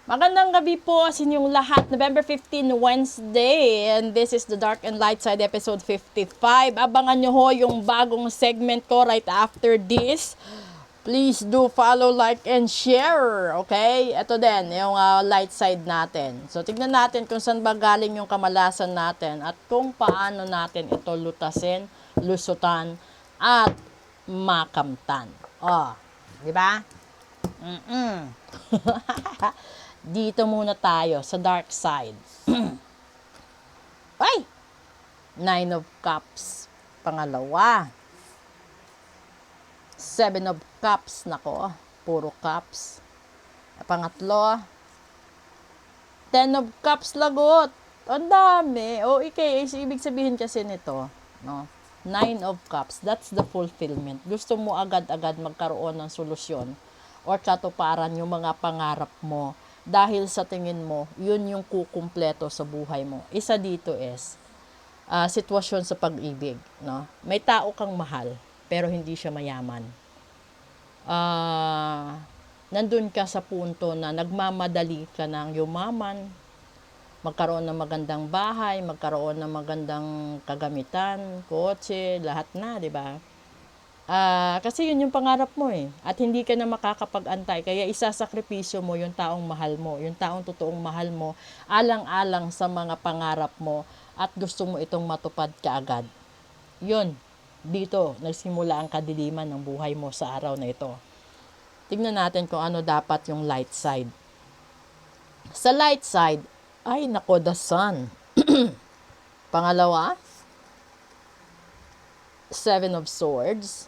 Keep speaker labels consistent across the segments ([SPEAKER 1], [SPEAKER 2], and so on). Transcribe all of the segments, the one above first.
[SPEAKER 1] Magandang gabi po sa inyong lahat. November 15, Wednesday. And this is the Dark and Light Side episode 55. Abangan nyo ho yung bagong segment ko right after this. Please do follow, like, and share. Okay? Ito din, yung light side natin. So, tignan natin kung saan ba galing yung kamalasan natin at kung paano natin ito lutasin, lusutan, at makamtan. Oh, di ba? Dito muna tayo sa dark side. Ay! Nine of Cups. Pangalawa. Seven of Cups. Nako, puro cups. Pangatlo. Ten of Cups, lagot. Ang dami. O, ibig sabihin kasi nito, no? Nine of Cups. That's the fulfillment. Gusto mo agad-agad magkaroon ng solusyon or katuparan yung mga pangarap mo. Dahil sa tingin mo, yun yung kukumpleto sa buhay mo. Isa dito is, sitwasyon sa pag-ibig. No? May tao kang mahal, pero hindi siya mayaman. Nandun ka sa punto na nagmamadali ka ng yumaman, magkaroon ng magandang bahay, magkaroon ng magandang kagamitan, kotse, lahat na, di ba? Kasi yun yung pangarap mo eh. At hindi ka na makakapag-antay. Kaya isasakripisyo mo yung taong mahal mo, yung taong totoong mahal mo, alang-alang sa mga pangarap mo at gusto mo itong matupad kaagad. Yun, dito nagsimula ang kadiliman ng buhay mo sa araw na ito. Tingnan natin kung ano dapat yung light side. Sa light side, ay nako, the sun. Pangalawa, Seven of Swords.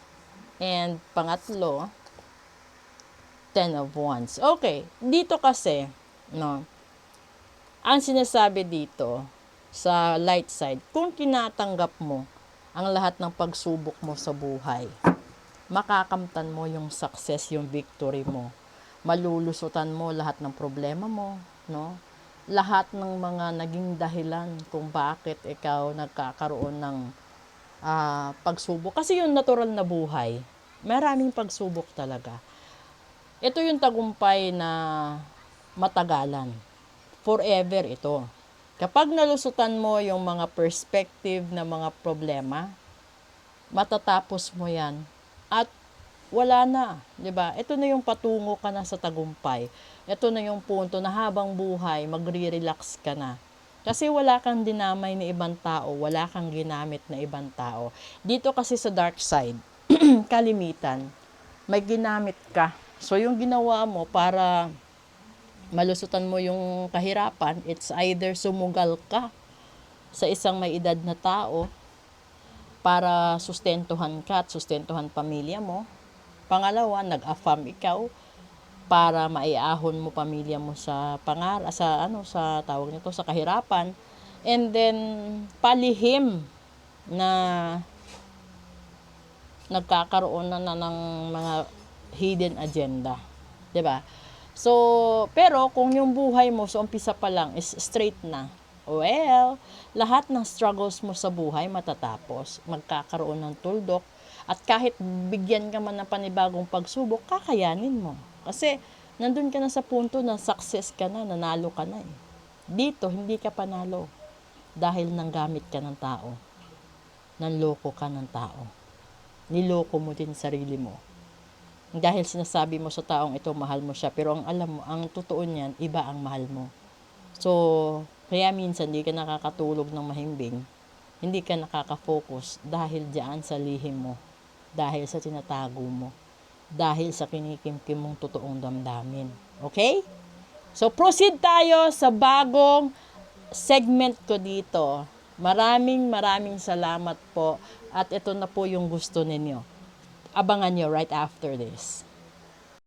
[SPEAKER 1] And pangatlo, Ten of Wands. Okay, dito kasi, no, ang sinasabi dito sa light side, kung tinatanggap mo ang lahat ng pagsubok mo sa buhay, makakamtan mo yung success, yung victory mo. Malulusutan mo lahat ng problema mo, no? Lahat ng mga naging dahilan kung bakit ikaw nagkakaroon ng pagsubok. Kasi yung natural na buhay, maraming pagsubok talaga. Ito yung tagumpay na matagalan. Forever ito. Kapag nalusutan mo yung mga perspective na mga problema, matatapos mo yan at wala na, 'di ba? Ito na yung patungo ka na sa tagumpay. Ito na yung punto na habang buhay, magre-relax ka na. Kasi wala kang dinamay na ibang tao, wala kang ginamit na ibang tao. Dito kasi sa dark side, kalimitan, may ginamit ka. So yung ginawa mo para malusutan mo yung kahirapan, it's either sumugal ka sa isang may edad na tao para sustentuhan ka at sustentuhan pamilya mo. Pangalawa, nag-affirm ikaw para maiahon mo pamilya mo sa sa tawag nito, sa kahirapan. And then palihim na nagkakaroon na ng mga hidden agenda, 'di ba? So, pero kung yung buhay mo sa umpisa pa lang is straight na, well, lahat ng struggles mo sa buhay matatapos, magkakaroon ng tuldok, at kahit bigyan ka man ng panibagong pagsubok, kakayanin mo. Kasi nandun ka na sa punto na success ka na, nanalo ka na eh. Dito, hindi ka panalo dahil nanggamit ka ng tao. Nanloko ka ng tao. Niloko mo din sarili mo. Dahil sinasabi mo sa taong ito, mahal mo siya. Pero ang alam mo, ang totoo niyan, iba ang mahal mo. So, kaya minsan hindi ka nakakatulog ng mahimbing. Hindi ka nakaka-focus dahil diyan sa lihim mo. Dahil sa tinatago mo. Dahil sa kinikimkim mong totoong damdamin. Okay? So, proceed tayo sa bagong segment ko dito. Maraming salamat po. At ito na po yung gusto ninyo. Abangan nyo right after this.